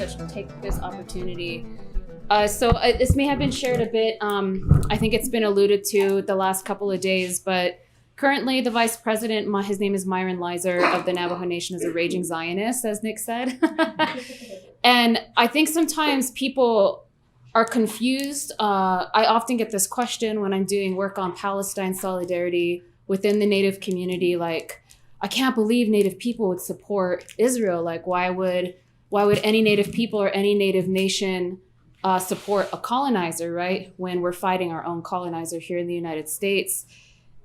to take this opportunity. This may have been shared a bit. I think it's been alluded to the last couple of days, but currently the vice president, his name is Myron Lizer of the Navajo Nation, is a raging Zionist, as Nick said. And I think sometimes people are confused. I often get this question when I'm doing work on Palestine solidarity within the Native community, like, I can't believe Native people would support Israel. Like, why would any Native people or any Native nation support a colonizer, right? When we're fighting our own colonizer here in the United States.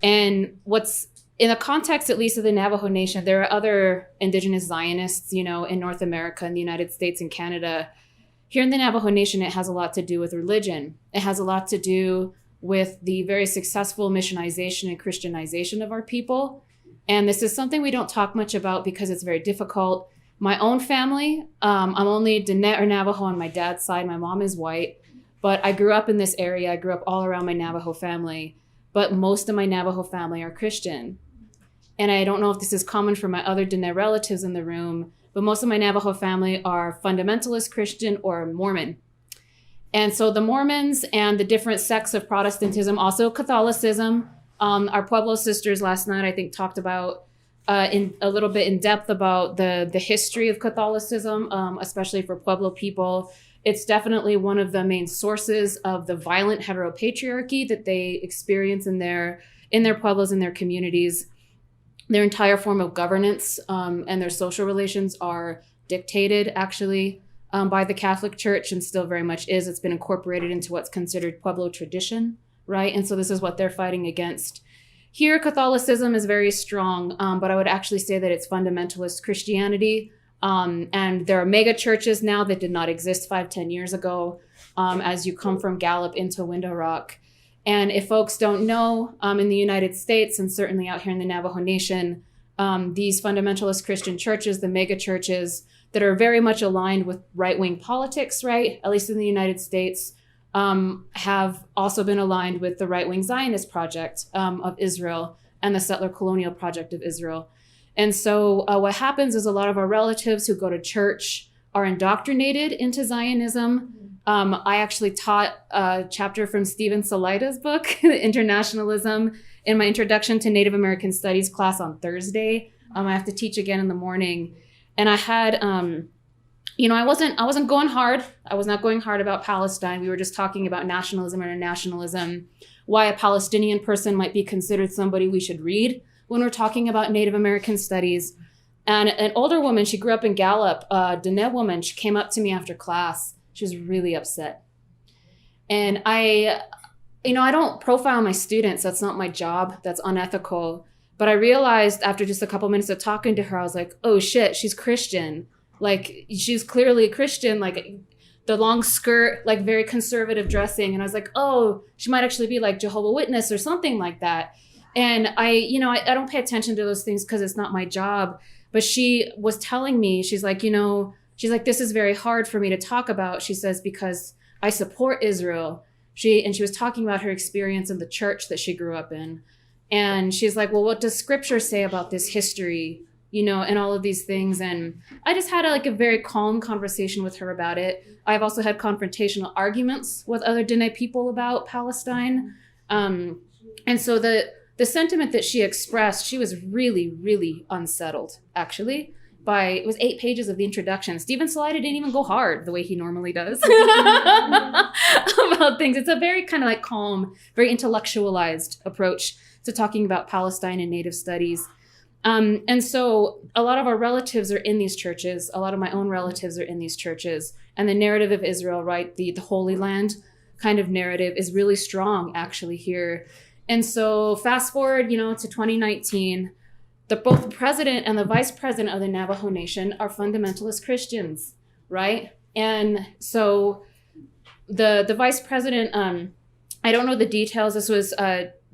And what's in the context, at least of the Navajo Nation, there are other indigenous Zionists, in North America, in the United States and Canada. Here in the Navajo Nation, it has a lot to do with religion. It has a lot to do with the very successful missionization and Christianization of our people. And this is something we don't talk much about because it's very difficult. My own family, I'm only Diné or Navajo on my dad's side. My mom is white, but I grew up in this area. I grew up all around my Navajo family, but most of my Navajo family are Christian. And I don't know if this is common for my other Diné relatives in the room, but most of my Navajo family are fundamentalist Christian or Mormon. And so the Mormons and the different sects of Protestantism, also Catholicism, our Pueblo sisters last night, I think, talked about in a little bit in depth about the history of Catholicism, especially for Pueblo people. It's definitely one of the main sources of the violent heteropatriarchy that they experience in their Pueblos, in their communities. Their entire form of governance and their social relations are dictated, actually, by the Catholic Church, and still very much is. It's been incorporated into what's considered Pueblo tradition, right? And so this is what they're fighting against. Here, Catholicism is very strong, but I would actually say that it's fundamentalist Christianity. And there are mega churches now that did not exist 5-10 years ago as you come from Gallup into Window Rock. And if folks don't know, in the United States and certainly out here in the Navajo Nation, these fundamentalist Christian churches, the mega churches that are very much aligned with right-wing politics, right, at least in the United States, have also been aligned with the right-wing Zionist project of Israel and the settler colonial project of Israel. And so what happens is a lot of our relatives who go to church are indoctrinated into Zionism. I actually taught a chapter from Stephen Salaita's book, Internationalism, in my Introduction to Native American Studies class on Thursday. I have to teach again in the morning. And I had, I wasn't going hard. I was not going hard about Palestine. We were just talking about nationalism and internationalism, why a Palestinian person might be considered somebody we should read when we're talking about Native American studies. And an older woman, she grew up in Gallup, a Diné woman, she came up to me after class. She was really upset. And I don't profile my students. That's not my job. That's unethical. But I realized after just a couple minutes of talking to her, I was like, oh shit, she's Christian. Like, she's clearly a Christian, like the long skirt, like very conservative dressing. And I was like, oh, she might actually be like Jehovah's Witness or something like that. And I don't pay attention to those things because it's not my job. But she was telling me, she's like, this is very hard for me to talk about. She says, because I support Israel. She was talking about her experience in the church that she grew up in. And she's like, well, what does scripture say about this history, and all of these things? And I just had a very calm conversation with her about it. I've also had confrontational arguments with other Diné people about Palestine. And so the sentiment that she expressed, she was really, really unsettled, actually. It was 8 pages of the introduction. Stephen Salaita didn't even go hard the way he normally does about things. It's a very kind of calm, very intellectualized approach to talking about Palestine and Native studies. And so a lot of our relatives are in these churches. A lot of my own relatives are in these churches. And the narrative of Israel, right, the Holy Land kind of narrative is really strong, actually, here. And so fast forward, to 2019, both the president and the vice president of the Navajo Nation are fundamentalist Christians, right? And so the vice president, I don't know the details. This was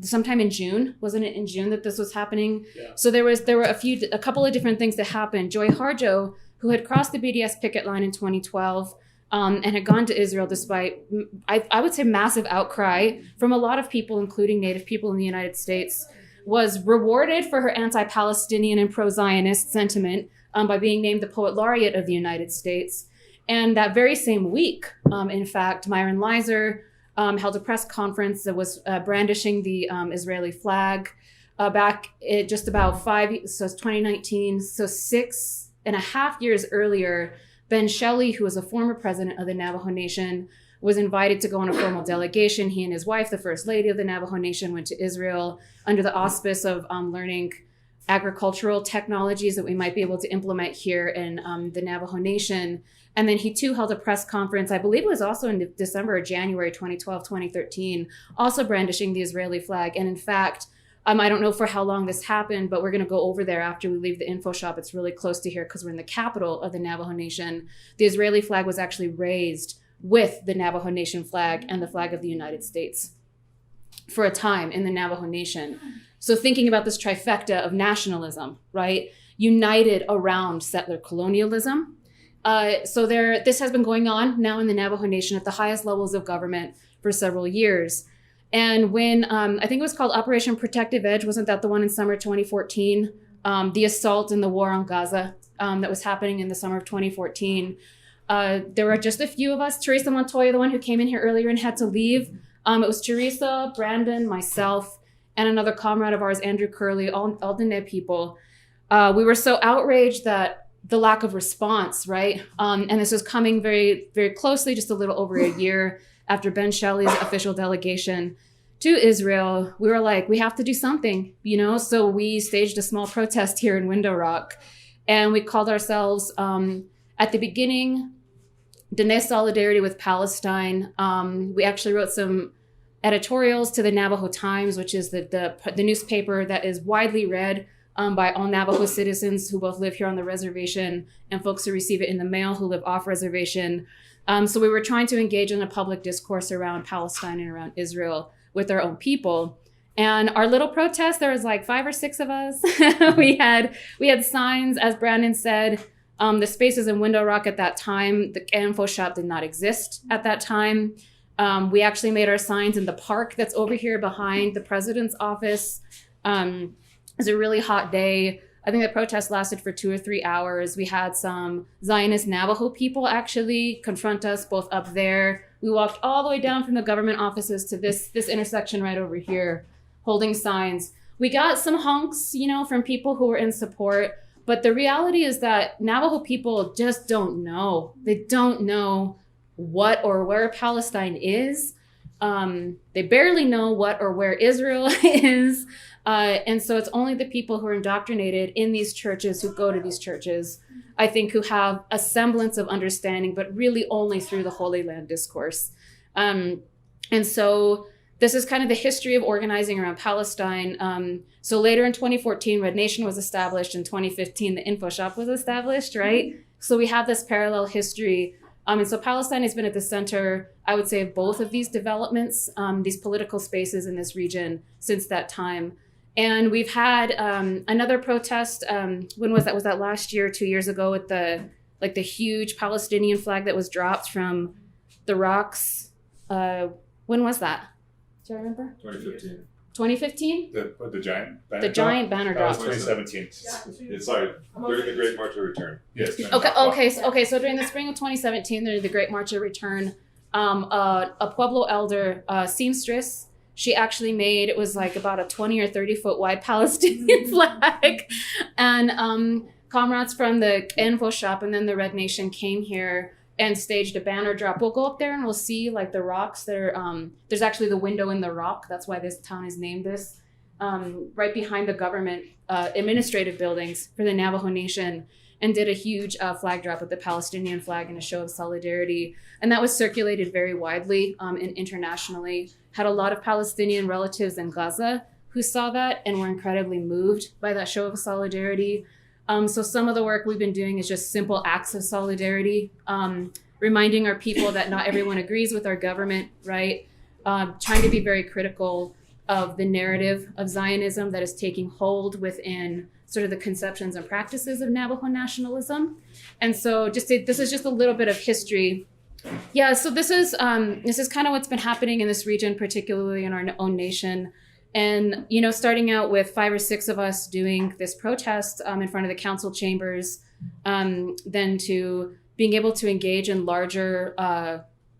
sometime in June, wasn't it in June that this was happening? Yeah. So there were a couple of different things that happened. Joy Harjo, who had crossed the BDS picket line in 2012, and had gone to Israel despite, I would say, massive outcry from a lot of people, including Native people in the United States, was rewarded for her anti-Palestinian and pro-Zionist sentiment by being named the Poet Laureate of the United States. And that very same week, in fact, Myron Lizer held a press conference that was brandishing the Israeli flag back at just about so it's 2019, so 6.5 years earlier. Ben Shelley, who was a former president of the Navajo Nation, was invited to go on a formal delegation. He and his wife, the first lady of the Navajo Nation, went to Israel under the auspice of learning agricultural technologies that we might be able to implement here in the Navajo Nation. And then he too held a press conference, I believe it was also in December or January 2012, 2013, also brandishing the Israeli flag. And in fact, I don't know for how long this happened, but we're going to go over there after we leave the info shop. It's really close to here because we're in the capital of the Navajo Nation. The Israeli flag was actually raised with the Navajo Nation flag and the flag of the United States for a time in the Navajo Nation. So thinking about this trifecta of nationalism, right? United around settler colonialism. This has been going on now in the Navajo Nation at the highest levels of government for several years. And when, I think it was called Operation Protective Edge, wasn't that the one in summer 2014? The assault and the war on Gaza that was happening in the summer of 2014. There were just a few of us. Teresa Montoya, the one who came in here earlier and had to leave. It was Teresa, Brandon, myself, and another comrade of ours, Andrew Curley, all Diné people. We were so outraged that the lack of response, right? And this was coming very, very closely, just a little over a year after Ben Shelley's official delegation to Israel. We were like, we have to do something, So we staged a small protest here in Window Rock. And we called ourselves, at the beginning, Diné Solidarity with Palestine. We actually wrote some editorials to the Navajo Times, which is the newspaper that is widely read by all Navajo citizens who both live here on the reservation and folks who receive it in the mail who live off reservation. So we were trying to engage in a public discourse around Palestine and around Israel with our own people. And our little protest, there was like 5 or 6 of us. we had signs, as Brandon said. The spaces in Window Rock at that time, the info shop did not exist at that time. We actually made our signs in the park that's over here behind the president's office. It was a really hot day. I think the protest lasted for 2 or 3 hours. We had some Zionist Navajo people actually confront us both up there. We walked all the way down from the government offices to this intersection right over here, holding signs. We got some honks, from people who were in support. But the reality is that Navajo people just don't know. They don't know what or where Palestine is. They barely know what or where Israel is. And so it's only the people who are indoctrinated in these churches, who go to these churches, I think, who have a semblance of understanding, but really only through the Holy Land discourse. And so this is kind of the history of organizing around Palestine. So later in 2014, Red Nation was established. In 2015, the info shop was established, right? So we have this parallel history. And so Palestine has been at the center, I would say, of both of these developments, these political spaces in this region since that time. And we've had another protest. When was that? Was that last year, 2 years ago, with the huge Palestinian flag that was dropped from the rocks? When was that? Do you remember? 2015. 2015? The giant banner The giant banner drop. That was 2017. It's sorry, during the Great March of Return. Yes. Okay. So during the spring of 2017, during the Great March of Return, a Pueblo elder, seamstress, she actually made, it was like about a 20 or 30 foot wide Palestinian flag. And comrades from the info shop and then the Red Nation came here and staged a banner drop. We'll go up there and we'll see like the rocks there. There's actually the window in the rock. That's why this town is named this. Right behind the government administrative buildings for the Navajo Nation, and did a huge flag drop with the Palestinian flag in a show of solidarity. And that was circulated very widely and internationally. Had a lot of Palestinian relatives in Gaza who saw that and were incredibly moved by that show of solidarity. So some of the work we've been doing is just simple acts of solidarity, reminding our people that not everyone agrees with our government, right? Trying to be very critical of the narrative of Zionism that is taking hold within sort of the conceptions and practices of Navajo nationalism. And so this is just a little bit of history. Yeah, so this is kind of what's been happening in this region, particularly in our own nation. And, starting out with 5 or 6 of us doing this protest in front of the council chambers, then to being able to engage in larger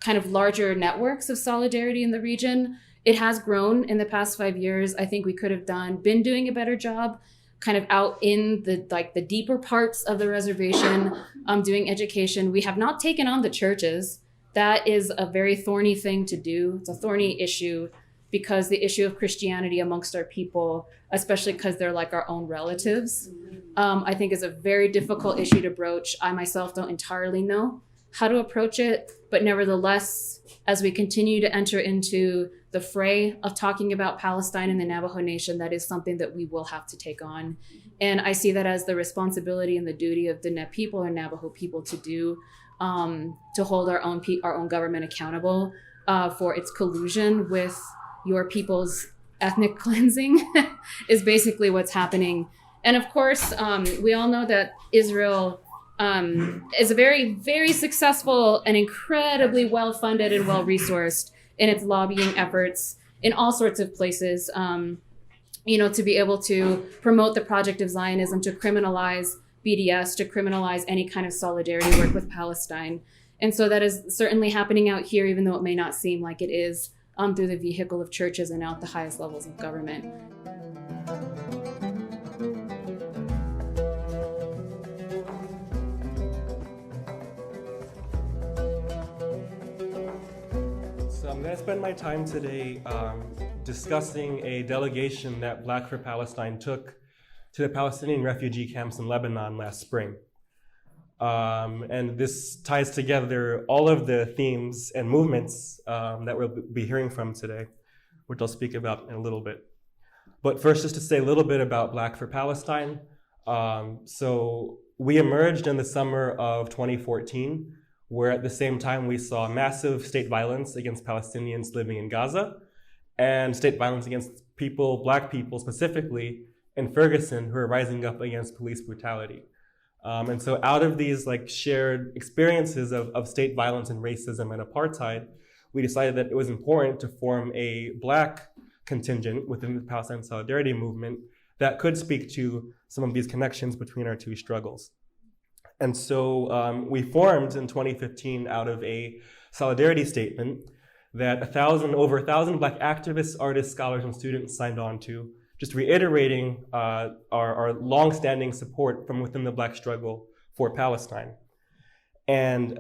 networks of solidarity in the region. It has grown in the past 5 years. I think we could have been doing a better job kind of out in the deeper parts of the reservation, doing education. We have not taken on the churches. That is a very thorny thing to do. It's a thorny issue because the issue of Christianity amongst our people, especially because they're like our own relatives, I think is a very difficult issue to broach. I myself don't entirely know how to approach it, but nevertheless, as we continue to enter into the fray of talking about Palestine and the Navajo Nation, that is something that we will have to take on. And I see that as the responsibility and the duty of the Net people and Navajo people to do, to hold our own government accountable for its collusion with your people's ethnic cleansing is basically what's happening. And of course, we all know that Israel is a very, very successful and incredibly well-funded and well-resourced in its lobbying efforts in all sorts of places, to be able to promote the project of Zionism, to criminalize BDS, to criminalize any kind of solidarity work with Palestine. And so that is certainly happening out here, even though it may not seem like it is, through the vehicle of churches and out the highest levels of government. So I'm going to spend my time today discussing a delegation that Black for Palestine took to the Palestinian refugee camps in Lebanon last spring. And this ties together all of the themes and movements that we'll be hearing from today, which I'll speak about in a little bit. But first, just to say a little bit about Black for Palestine. So we emerged in the summer of 2014, where at the same time we saw massive state violence against Palestinians living in Gaza and state violence against Black people specifically in Ferguson, who are rising up against police brutality. And so out of these shared experiences of state violence and racism and apartheid, we decided that it was important to form a Black contingent within the Palestine Solidarity Movement that could speak to some of these connections between our two struggles. And so we formed in 2015 out of a solidarity statement that over 1,000 Black activists, artists, scholars, and students signed on to, just reiterating our longstanding support from within the Black struggle for Palestine. And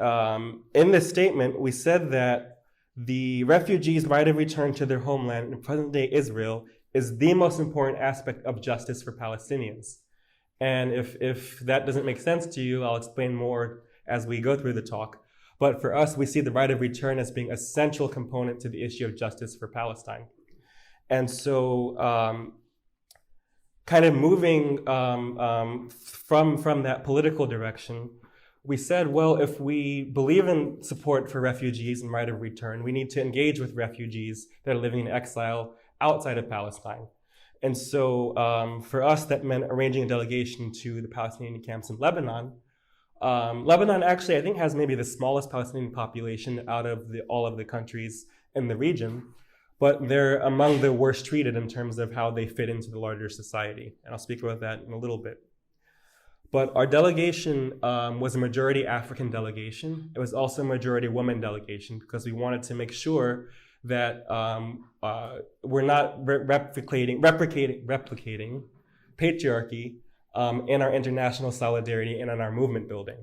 in this statement, we said that the refugees' right of return to their homeland in present-day Israel is the most important aspect of justice for Palestinians. And if that doesn't make sense to you, I'll explain more as we go through the talk. But for us, we see the right of return as being a central component to the issue of justice for Palestine. And so kind of moving from that political direction, we said, well, if we believe in support for refugees and right of return, we need to engage with refugees that are living in exile outside of Palestine. And so for us, that meant arranging a delegation to the Palestinian camps in Lebanon. Lebanon actually, I think, has maybe the smallest Palestinian population out of all of the countries in the region, but they're among the worst treated in terms of how they fit into the larger society. And I'll speak about that in a little bit. But our delegation was a majority African delegation. It was also a majority woman delegation because we wanted to make sure that we're not replicating patriarchy in our international solidarity and in our movement building.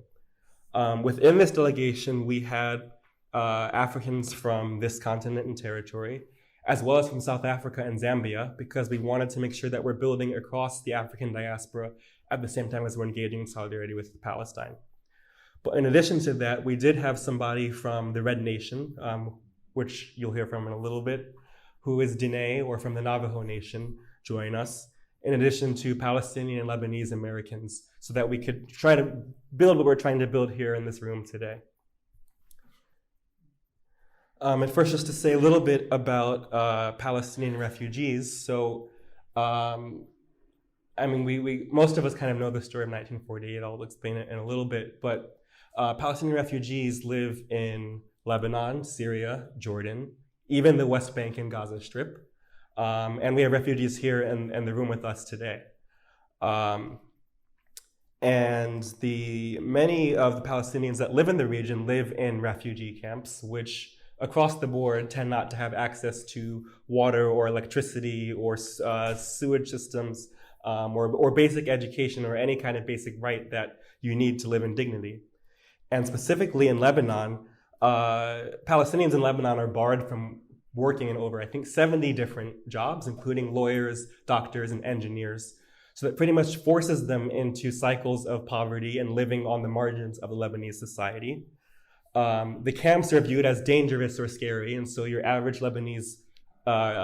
Within this delegation, we had Africans from this continent and territory, as well as from South Africa and Zambia, because we wanted to make sure that we're building across the African diaspora at the same time as we're engaging in solidarity with Palestine. But in addition to that, we did have somebody from the Red Nation, which you'll hear from in a little bit, who is Dene, or from the Navajo Nation, join us, in addition to Palestinian and Lebanese Americans, so that we could try to build what we're trying to build here in this room today. And first, just to say a little bit about Palestinian refugees. So, most of us kind of know the story of 1948. I'll explain it in a little bit, but Palestinian refugees live in Lebanon, Syria, Jordan, even the West Bank and Gaza Strip. And we have refugees here in the room with us today. And many of the Palestinians that live in the region live in refugee camps, which across the board tend not to have access to water or electricity or sewage systems or basic education or any kind of basic right that you need to live in dignity. And specifically in Lebanon, Palestinians in Lebanon are barred from working in over, I think, 70 different jobs, including lawyers, doctors, and engineers. So that pretty much forces them into cycles of poverty and living on the margins of the Lebanese society. The camps are viewed as dangerous or scary, and so your average Lebanese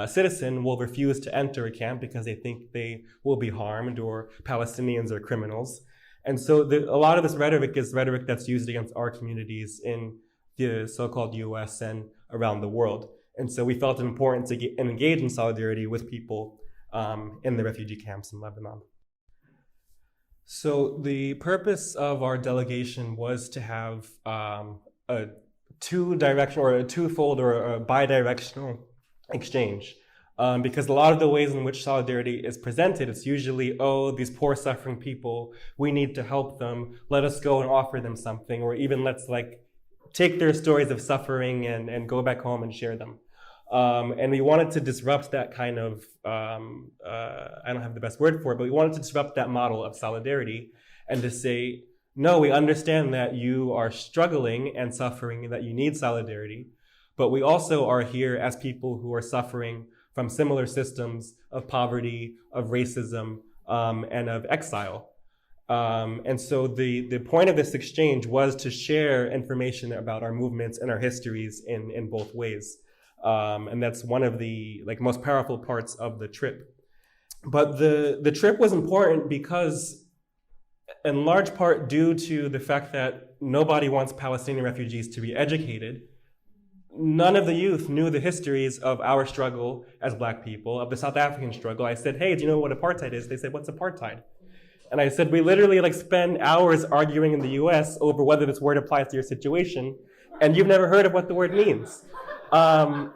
citizen will refuse to enter a camp because they think they will be harmed or Palestinians are criminals. And so a lot of this rhetoric is rhetoric that's used against our communities in the so-called US and around the world. And so we felt it important to engage in solidarity with people in the refugee camps in Lebanon. So the purpose of our delegation was to have a two-directional or a twofold or a bidirectional exchange. Because a lot of the ways in which solidarity is presented, it's usually, oh, these poor suffering people, we need to help them, let us go and offer them something, or even let's take their stories of suffering and go back home and share them. And we wanted to disrupt that kind of, I don't have the best word for it, but we wanted to disrupt that model of solidarity and to say, no, we understand that you are struggling and suffering and that you need solidarity, but we also are here as people who are suffering from similar systems of poverty, of racism, and of exile. And so the point of this exchange was to share information about our movements and our histories in both ways. And that's one of the most powerful parts of the trip. But the trip was important because, in large part due to the fact that nobody wants Palestinian refugees to be educated, none of the youth knew the histories of our struggle as Black people, of the South African struggle. I said, hey, do you know what apartheid is? They said, what's apartheid? And I said, we literally spend hours arguing in the US over whether this word applies to your situation, and you've never heard of what the word means. And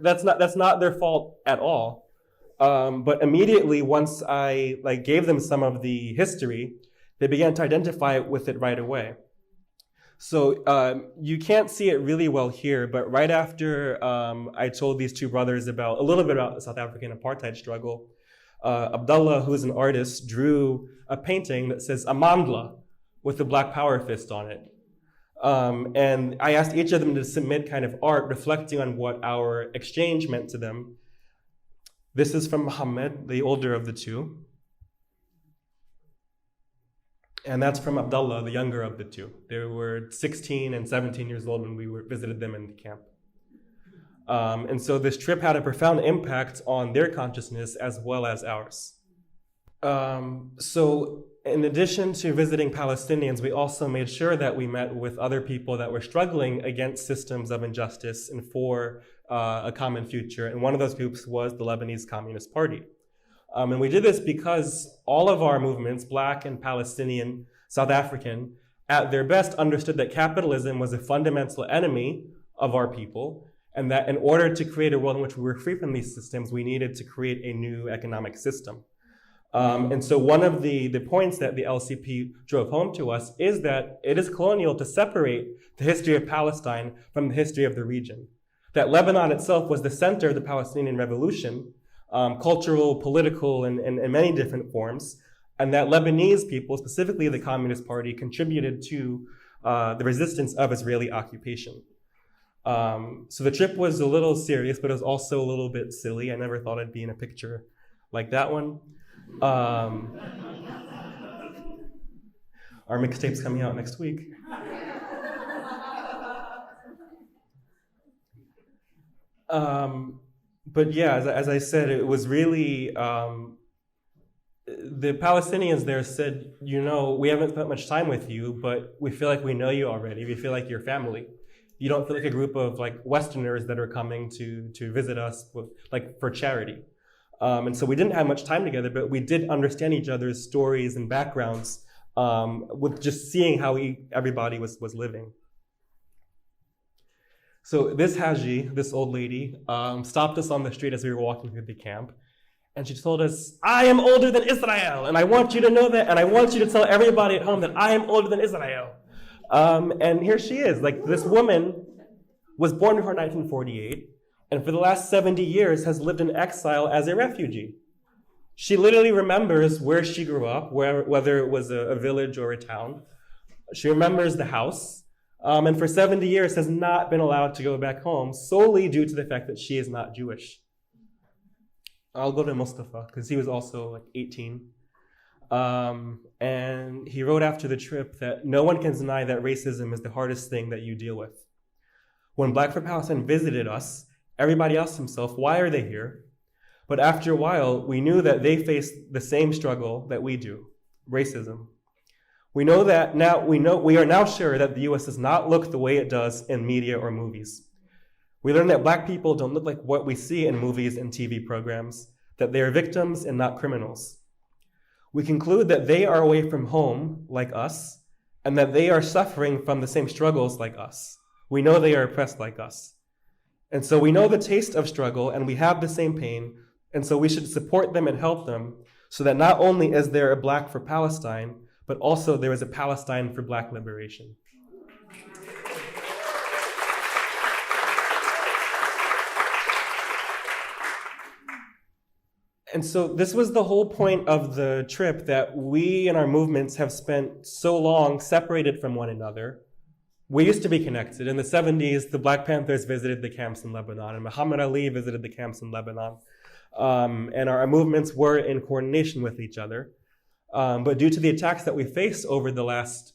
that's not their fault at all. But immediately, once I gave them some of the history, they began to identify with it right away. So you can't see it really well here, but right after I told these two brothers a little bit about the South African apartheid struggle, Abdullah, who's an artist, drew a painting that says Amandla with the Black Power fist on it. And I asked each of them to submit kind of art reflecting on what our exchange meant to them. This is from Muhammad, the older of the two. And that's from Abdullah, the younger of the two. They were 16 and 17 years old when we visited them in the camp. And so this trip had a profound impact on their consciousness as well as ours. So in addition to visiting Palestinians, we also made sure that we met with other people that were struggling against systems of injustice and for a common future. And one of those groups was the Lebanese Communist Party. And we did this because all of our movements, Black and Palestinian, South African, at their best understood that capitalism was a fundamental enemy of our people, and that in order to create a world in which we were free from these systems, we needed to create a new economic system. And so one of the points that the LCP drove home to us is that it is colonial to separate the history of Palestine from the history of the region. That Lebanon itself was the center of the Palestinian Revolution, cultural, political, and in many different forms, and that Lebanese people, specifically the Communist Party, contributed to the resistance of Israeli occupation. So the trip was a little serious, but it was also a little bit silly. I never thought I'd be in a picture like that one. Our mixtape's coming out next week. But yeah, as I said, it was really, the Palestinians there said, we haven't spent much time with you, but we feel like we know you already. We feel like you're family. You don't feel like a group of Westerners that are coming to visit us for charity. And so we didn't have much time together, but we did understand each other's stories and backgrounds with just seeing how everybody was living. So this Haji, this old lady, stopped us on the street as we were walking through the camp. And she told us, I am older than Israel, and I want you to know that, and I want you to tell everybody at home that I am older than Israel. And here she is. Like, this woman was born before 1948, and for the last 70 years has lived in exile as a refugee. She literally remembers where she grew up, whether it was a village or a town. She remembers the house, and for 70 years has not been allowed to go back home solely due to the fact that she is not Jewish. I'll go to Mustafa, because he was also like 18. And he wrote after the trip that no one can deny that racism is the hardest thing that you deal with. When Black for Palestine visited us, everybody asked himself, why are they here? But after a while, we knew that they faced the same struggle that we do, racism. We are now sure that the US does not look the way it does in media or movies. We learned that Black people don't look like what we see in movies and TV programs, that they are victims and not criminals. We conclude that they are away from home like us, and that they are suffering from the same struggles like us. We know they are oppressed like us. And so we know the taste of struggle, and we have the same pain, and so we should support them and help them so that not only is there a Black for Palestine, but also there is a Palestine for Black liberation. And so this was the whole point of the trip, that we and our movements have spent so long separated from one another. We used to be connected. In the 70s, the Black Panthers visited the camps in Lebanon, and Muhammad Ali visited the camps in Lebanon. And our movements were in coordination with each other. But due to the attacks that we faced over the last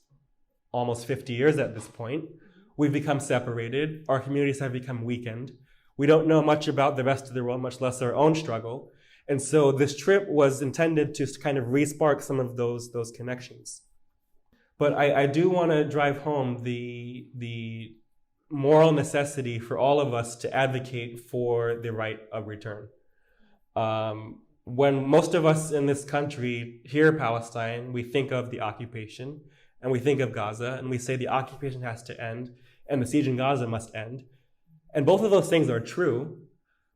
almost 50 years at this point, we've become separated. Our communities have become weakened. We don't know much about the rest of the world, much less our own struggle. And so this trip was intended to kind of re-spark some of those connections. But I do want to drive home the moral necessity for all of us to advocate for the right of return. When most of us in this country hear Palestine, we think of the occupation, and we think of Gaza, and we say the occupation has to end, and the siege in Gaza must end. And both of those things are true,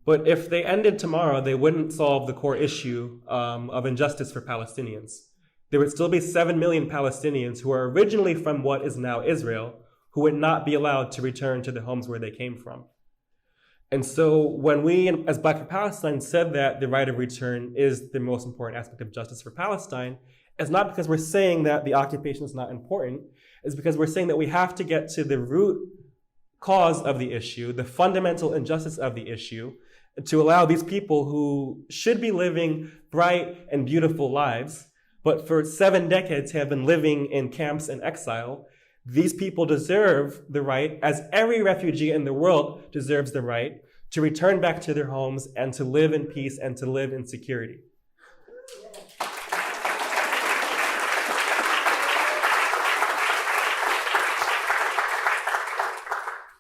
but if they ended tomorrow, they wouldn't solve the core issue of injustice for Palestinians. There would still be 7 million Palestinians who are originally from what is now Israel, who would not be allowed to return to the homes where they came from. And so when we, as Black for Palestine, said that the right of return is the most important aspect of justice for Palestine, it's not because we're saying that the occupation is not important. It's because we're saying that we have to get to the root cause of the issue, the fundamental injustice of the issue, to allow these people who should be living bright and beautiful lives, but for 7 decades have been living in camps and exile. These people deserve the right, as every refugee in the world deserves the right, to return back to their homes and to live in peace and to live in security.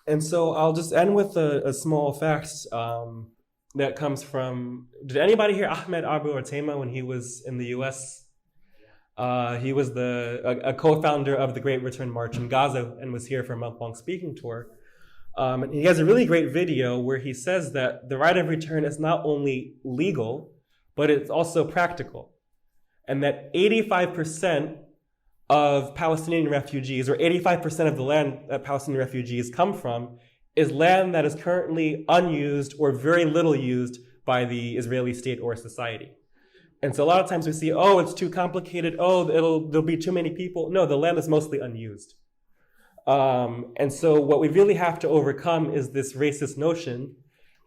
And so I'll just end with a small fact that comes from, did anybody hear Ahmed Abu Artema when he was in the US? He was a co-founder of the Great Return March in Gaza and was here for a month-long speaking tour. And he has a really great video where he says that the right of return is not only legal, but it's also practical. And that 85% of Palestinian refugees, or 85% of the land that Palestinian refugees come from, is land that is currently unused or very little used by the Israeli state or society. And so a lot of times we see, oh, it's too complicated. Oh, there'll be too many people. No, the land is mostly unused. And so what we really have to overcome is this racist notion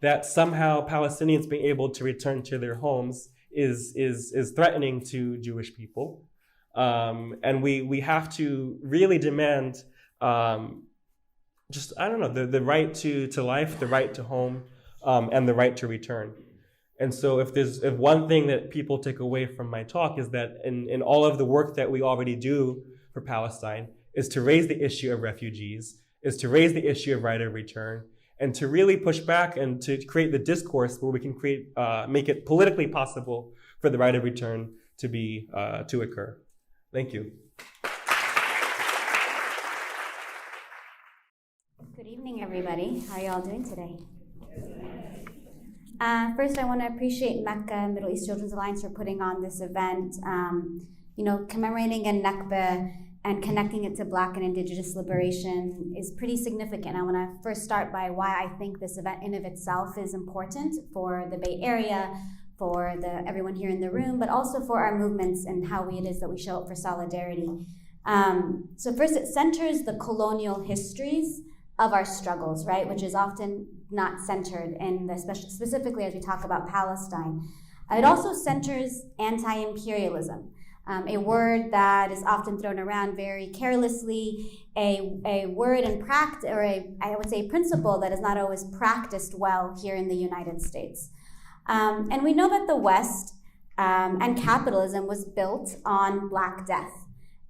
that somehow Palestinians being able to return to their homes is threatening to Jewish people. And we have to really demand the right to life, the right to home, and the right to return. And so if one thing that people take away from my talk is that in all of the work that we already do for Palestine is to raise the issue of refugees, is to raise the issue of right of return, and to really push back and to create the discourse where we can make it politically possible for the right of return to occur. Thank you. Good evening, everybody. How are you all doing today? First, I want to appreciate Mecca Middle East Children's Alliance for putting on this event. Commemorating a Nakba and connecting it to Black and Indigenous liberation is pretty significant. I want to first start by why I think this event in of itself is important for the Bay Area, for everyone here in the room, but also for our movements and how it is that we show up for solidarity. So first, it centers the colonial histories of our struggles, right, which is often not centered in specifically as we talk about Palestine. It also centers anti-imperialism, a word that is often thrown around very carelessly, a word in practice, or I would say a principle that is not always practiced well here in the United States. And we know that the West and capitalism was built on Black death,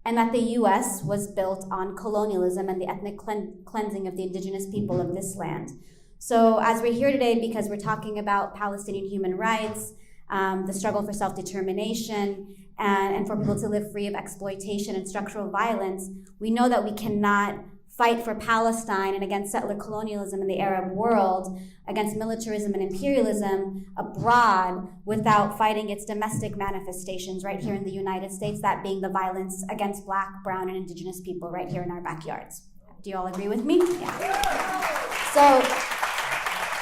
and that the US was built on colonialism and the ethnic cleansing of the indigenous people of this land. So as we're here today because we're talking about Palestinian human rights, the struggle for self-determination, and for people to live free of exploitation and structural violence, we know that we cannot fight for Palestine and against settler colonialism in the Arab world, against militarism and imperialism abroad without fighting its domestic manifestations right here in the United States, that being the violence against Black, brown, and indigenous people right here in our backyards. Do you all agree with me? Yeah. So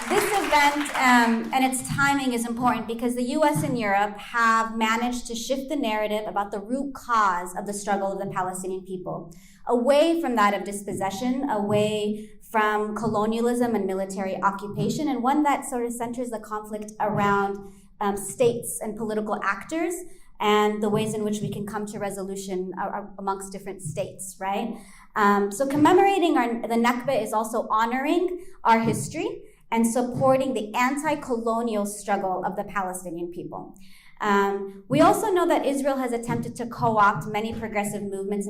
this event and its timing is important because the US and Europe have managed to shift the narrative about the root cause of the struggle of the Palestinian people, away from that of dispossession, away from colonialism and military occupation, and one that sort of centers the conflict around states and political actors and the ways in which we can come to resolution amongst different states, right? So commemorating the Nakba is also honoring our history and supporting the anti-colonial struggle of the Palestinian people. We also know that Israel has attempted to co-opt many progressive movements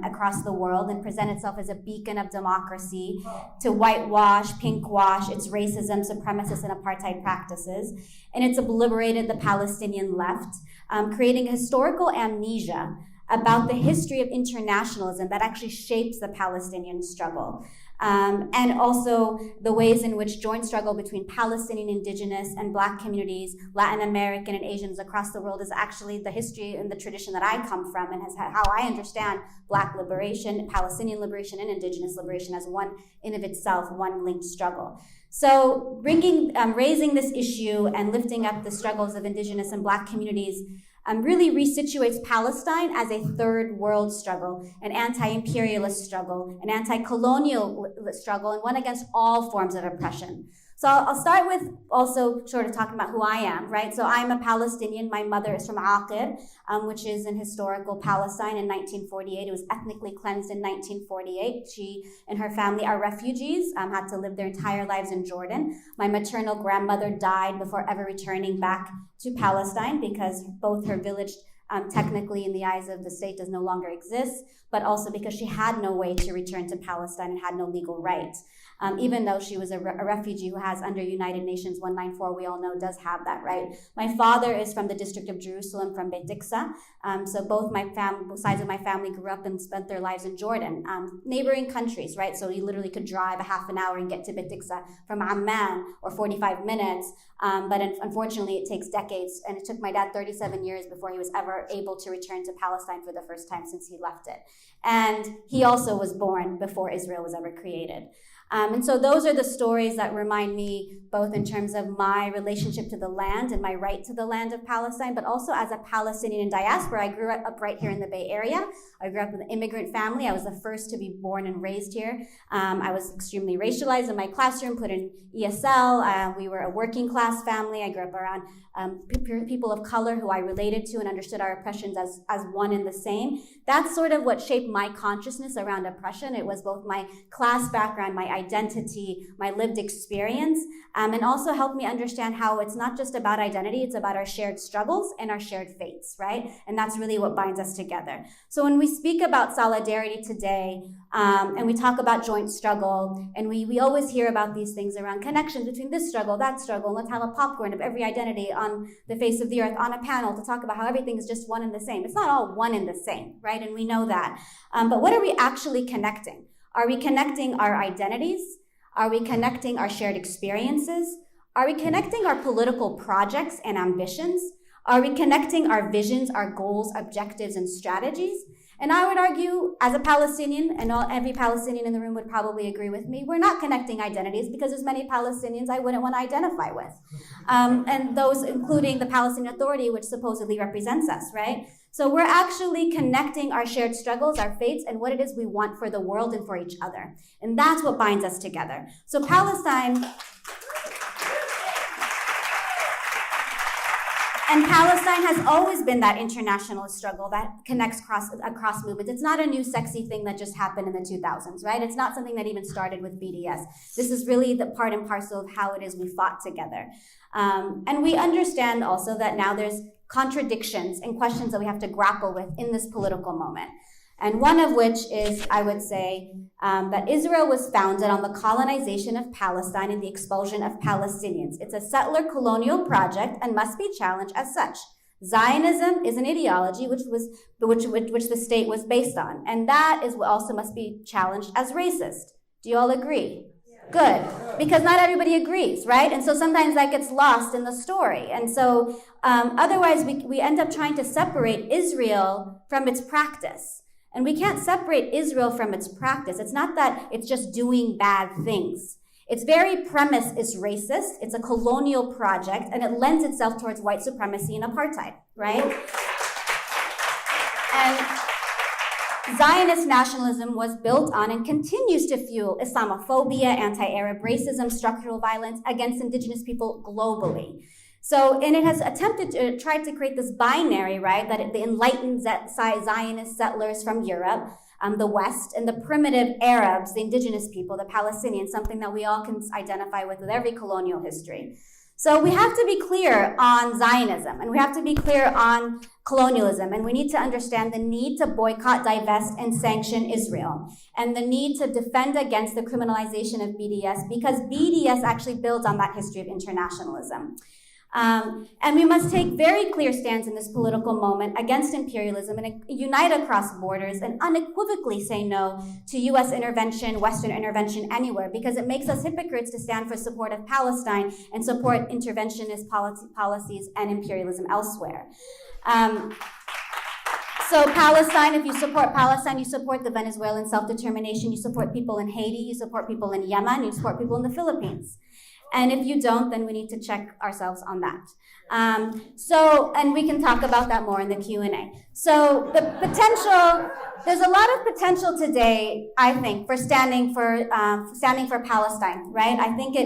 across the world and present itself as a beacon of democracy to whitewash, pinkwash its racism, supremacist, and apartheid practices. And it's obliterated the Palestinian left, creating a historical amnesia about the history of internationalism that actually shapes the Palestinian struggle. And also the ways in which joint struggle between Palestinian, indigenous, and Black communities, Latin American, and Asians across the world is actually the history and the tradition that I come from, and how I understand Black liberation, Palestinian liberation, and indigenous liberation as one in of itself, one linked struggle. So raising this issue and lifting up the struggles of indigenous and Black communities really resituates Palestine as a third world struggle, an anti-imperialist struggle, an anti-colonial struggle, and one against all forms of oppression. So I'll start with also sort of talking about who I am, right? So I'm a Palestinian. My mother is from Aqir, which is in historical Palestine in 1948. It was ethnically cleansed in 1948. She and her family are refugees, had to live their entire lives in Jordan. My maternal grandmother died before ever returning back to Palestine because both her village technically in the eyes of the state does no longer exist, but also because she had no way to return to Palestine and had no legal right. Even though she was a refugee who has under United Nations 194, we all know does have that right. My father is from the district of Jerusalem, from Bidirectional. So both sides of my family grew up and spent their lives in Jordan, neighboring countries, right? So you literally could drive a half an hour and get to Bidirectional from Amman, or 45 minutes. But unfortunately, it takes decades, and it took my dad 37 years before he was ever able to return to Palestine for the first time since he left it. And he also was born before Israel was ever created. And so those are the stories that remind me both in terms of my relationship to the land and my right to the land of Palestine, but also as a Palestinian in diaspora. I grew up right here in the Bay Area. I grew up in an immigrant family. I was the first to be born and raised here. I was extremely racialized in my classroom, put in ESL. We were a working class family. I grew up around people of color who I related to and understood our oppressions as one and the same. That's sort of what shaped my consciousness around oppression. It was both my class background, my identity, my lived experience, and also helped me understand how it's not just about identity, it's about our shared struggles and our shared fates, right? And that's really what binds us together. So when we speak about solidarity today, and we talk about joint struggle, and we always hear about these things around connections between this struggle, that struggle, and let's have a popcorn of every identity on the face of the earth on a panel to talk about how everything is just one and the same. It's not all one and the same, right? And we know that. But what are we actually connecting? Are we connecting our identities? Are we connecting our shared experiences? Are we connecting our political projects and ambitions? Are we connecting our visions, our goals, objectives, and strategies? And I would argue, as a Palestinian, and every Palestinian in the room would probably agree with me, we're not connecting identities because there's many Palestinians I wouldn't want to identify with. And those including the Palestinian Authority, which supposedly represents us, right? So we're actually connecting our shared struggles, our fates, and what it is we want for the world and for each other. And that's what binds us together. So Palestine has always been that internationalist struggle that connects across movements. It's not a new sexy thing that just happened in the 2000s, right? It's not something that even started with BDS. This is really the part and parcel of how it is we fought together. And we understand also that now there's contradictions and questions that we have to grapple with in this political moment. And one of which is, I would say, that Israel was founded on the colonization of Palestine and the expulsion of Palestinians. It's a settler colonial project and must be challenged as such. Zionism is an ideology which the state was based on, and that is what also must be challenged as racist. Do you all agree? Good, because not everybody agrees, right? And so sometimes that gets lost in the story. And so otherwise we end up trying to separate Israel from its practice. And we can't separate Israel from its practice. It's not that it's just doing bad things. Its very premise is racist. It's a colonial project, and it lends itself towards white supremacy and apartheid, right? And Zionist nationalism was built on and continues to fuel Islamophobia, anti-Arab racism, structural violence against indigenous people globally. So, and it has tried to create this binary, right, that the enlightened Zionist settlers from Europe, the West, and the primitive Arabs, the indigenous people, the Palestinians, something that we all can identify with every colonial history. So we have to be clear on Zionism, and we have to be clear on colonialism, and we need to understand the need to boycott, divest, and sanction Israel, and the need to defend against the criminalization of BDS, because BDS actually builds on that history of internationalism. And we must take very clear stands in this political moment against imperialism and unite across borders and unequivocally say no to U.S. intervention, Western intervention anywhere, because it makes us hypocrites to stand for support of Palestine and support interventionist policies and imperialism elsewhere. So Palestine, if you support Palestine, you support the Venezuelan self-determination, you support people in Haiti, you support people in Yemen, you support people in the Philippines. And if you don't, then we need to check ourselves on that. And we can talk about that more in the Q&A. So there's a lot of potential today, I think, for standing for Palestine, right? I think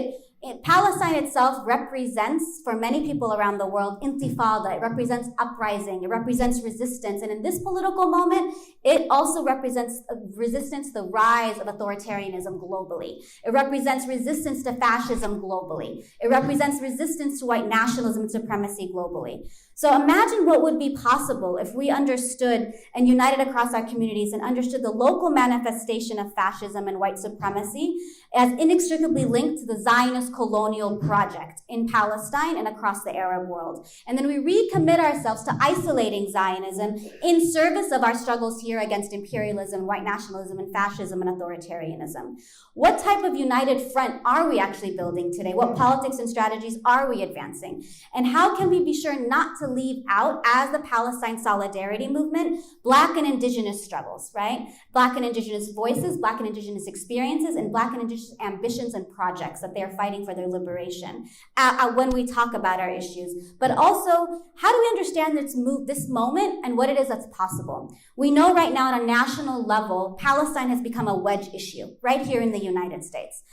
Palestine itself represents, for many people around the world, intifada. It represents uprising. It represents resistance. And in this political moment, it also represents resistance to the rise of authoritarianism globally. It represents resistance to fascism globally. It represents resistance to white nationalism and supremacy globally. So imagine what would be possible if we understood and united across our communities and understood the local manifestation of fascism and white supremacy as inextricably linked to the Zionist colonial project in Palestine and across the Arab world. And then we recommit ourselves to isolating Zionism in service of our struggles here against imperialism, white nationalism, and fascism and authoritarianism. What type of united front are we actually building today? What politics and strategies are we advancing? And how can we be sure not to leave out, as the Palestine Solidarity Movement, Black and Indigenous struggles, right? Black and Indigenous voices, Black and Indigenous experiences, and Black and Indigenous ambitions and projects that they are fighting for their liberation when we talk about our issues. But also, how do we understand this moment and what it is that's possible? We know right now on a national level, Palestine has become a wedge issue right here in the United States.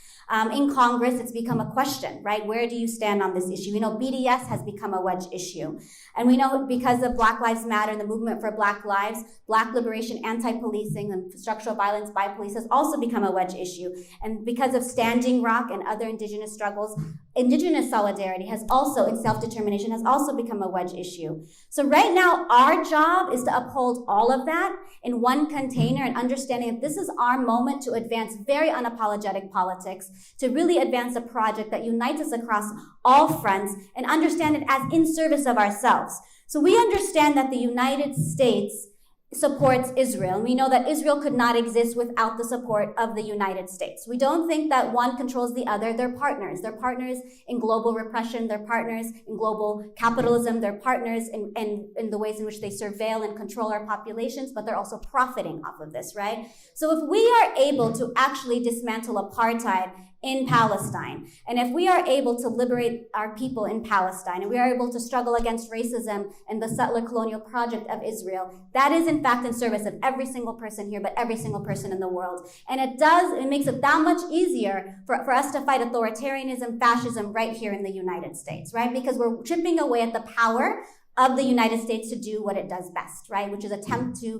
In Congress, it's become a question, right? Where do you stand on this issue? We know BDS has become a wedge issue. And we know because of Black Lives Matter and the movement for Black lives, Black liberation, anti-policing, and structural violence by police has also become a wedge issue. And because of Standing Rock and other indigenous struggles, indigenous solidarity has also, and self-determination has also become a wedge issue. So right now, our job is to uphold all of that in one container and understanding that this is our moment to advance very unapologetic politics, to really advance a project that unites us across all fronts and understand it as in service of ourselves. So we understand that the United States supports Israel. We know that Israel could not exist without the support of the United States. We don't think that one controls the other. They're partners. They're partners in global repression. They're partners in global capitalism. They're partners in the ways in which they surveil and control our populations, but they're also profiting off of this, right? So if we are able to actually dismantle apartheid in Palestine, and if we are able to liberate our people in Palestine, and we are able to struggle against racism and the settler colonial project of Israel, that is in fact in service of every single person here, but every single person in the world. And it makes it that much easier for us to fight authoritarianism, fascism right here in the United States, right? Because we're chipping away at the power of the United States to do what it does best, right? Which is attempt to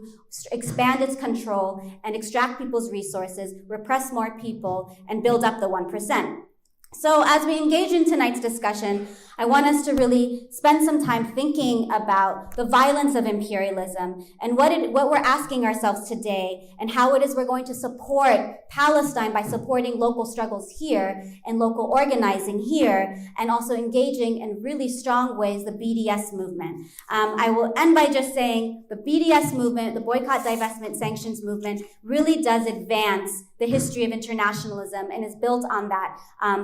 expand its control and extract people's resources, repress more people, and build up the 1%. So as we engage in tonight's discussion, I want us to really spend some time thinking about the violence of imperialism and what we're asking ourselves today and how it is we're going to support Palestine by supporting local struggles here and local organizing here and also engaging in really strong ways the BDS movement. I will end by just saying the BDS movement, the boycott, divestment, sanctions movement really does advance the history of internationalism and is built on that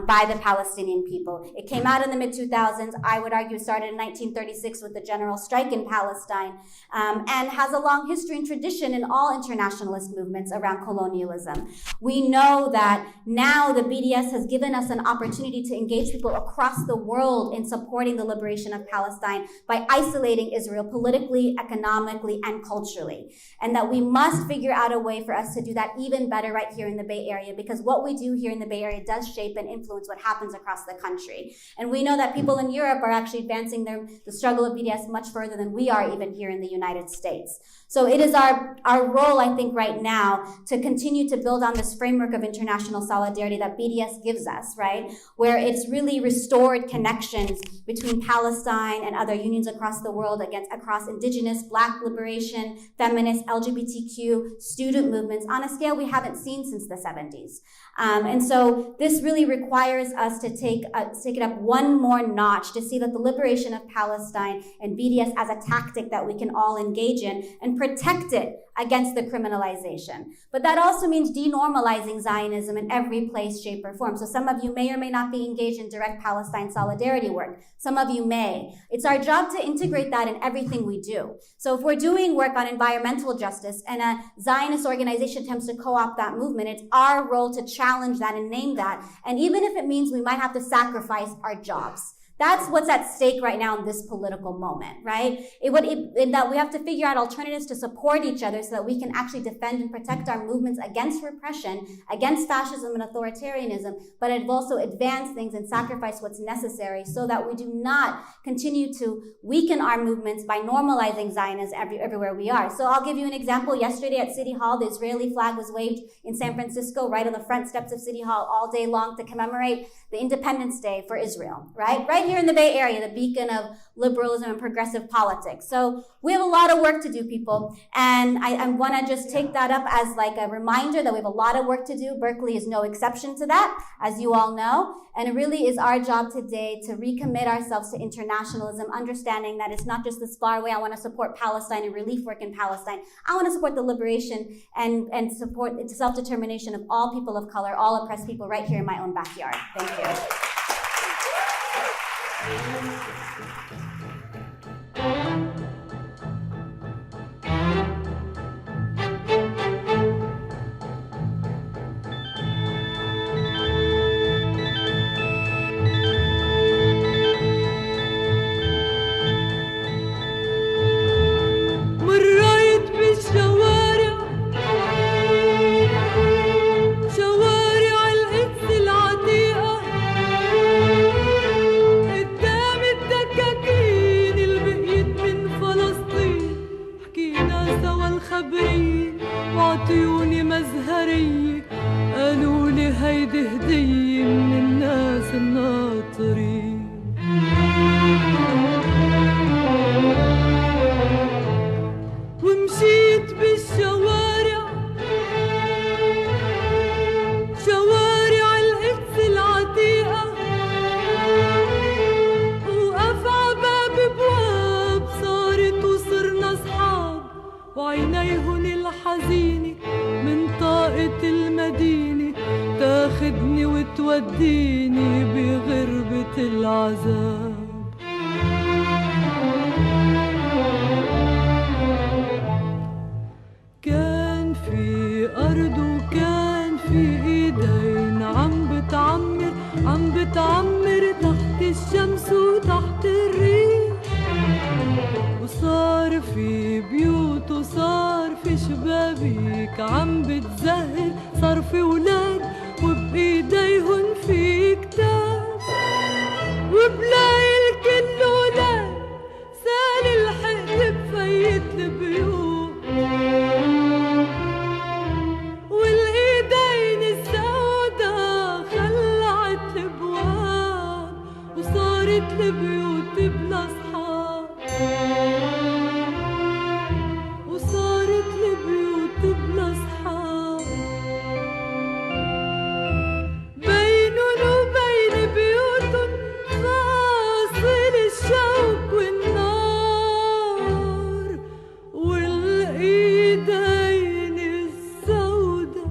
by the Palestinian people. It came out in the mid-2000s. I would argue started in 1936 with the general strike in Palestine, and has a long history and tradition in all internationalist movements around colonialism. We know that now the BDS has given us an opportunity to engage people across the world in supporting the liberation of Palestine by isolating Israel politically, economically, and culturally. And that we must figure out a way for us to do that even better right here in the Bay Area, because what we do here in the Bay Area does shape and influence what happens across the country. And we know that people in Europe are actually advancing the struggle of BDS much further than we are even here in the United States. So it is our role, I think, right now to continue to build on this framework of international solidarity that BDS gives us, right? Where it's really restored connections between Palestine and other unions across the world across indigenous, Black liberation, feminist, LGBTQ, student movements on a scale we haven't seen since the 70s. And so this really requires us to take it up one more notch to see that the liberation of Palestine and BDS as a tactic that we can all engage in and protect it against the criminalization. But that also means denormalizing Zionism in every place, shape, or form. So some of you may or may not be engaged in direct Palestine solidarity work. Some of you may. It's our job to integrate that in everything we do. So if we're doing work on environmental justice and a Zionist organization attempts to co-opt that movement, it's our role to challenge that and name that. And even if it means we might have to sacrifice our jobs. That's what's at stake right now in this political moment, right? In that we have to figure out alternatives to support each other so that we can actually defend and protect our movements against repression, against fascism and authoritarianism, but it also advance things and sacrifice what's necessary so that we do not continue to weaken our movements by normalizing Zionism everywhere we are. So I'll give you an example. Yesterday at City Hall, the Israeli flag was waved in San Francisco right on the front steps of City Hall all day long to commemorate the Independence Day for Israel, right? Right here in the Bay Area, the beacon of liberalism and progressive politics. So we have a lot of work to do, people. And I want to just take that up as like a reminder that we have a lot of work to do. Berkeley is no exception to that, as you all know. And it really is our job today to recommit ourselves to internationalism, understanding that it's not just this far away. I want to support Palestine and relief work in Palestine. I want to support the liberation and support the self-determination of all people of color, all oppressed people right here in my own backyard. Thank you. قدام الدكاكين بيوديني بغربة العذاب. كان في أرض وكان في إيدين عم بتعمر تحت الشمس وتحت الريح، وصار في بيوت وصار في شبابيك عم بتزهر، صار في ولاد وبإيديهن في كتاب، وبلاقي الكل ولاد سال الحقد بفيت البيوت، والإيدين السودا خلعت البواب، وصارت البيوت بلا صحاب، وصارت البيوت بلا صحاب. بينن وبين بيوتن فاصل الشوك والنار، والإيدين السودا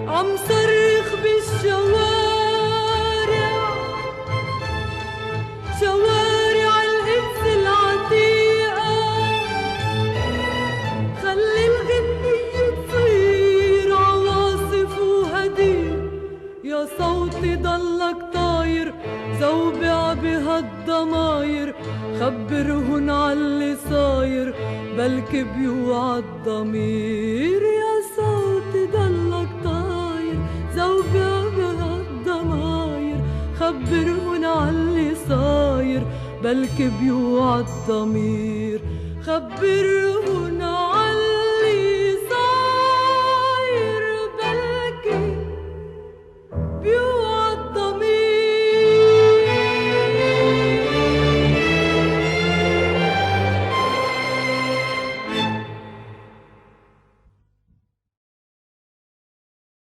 عم صرخ بالشوارع، شوارع القدس العتيقة، خلي الغنية تصير عواصف وهدير، يا صوتي ضلك طاير زوبع بهالضماير، خبرهن عاللي صاير بلكي بيوعى الضمير، يا صوتي ضلك طاير زوبع بهالضماير، خبرهن عاللي صاير بلكي بيوعى الضمير، خبرهن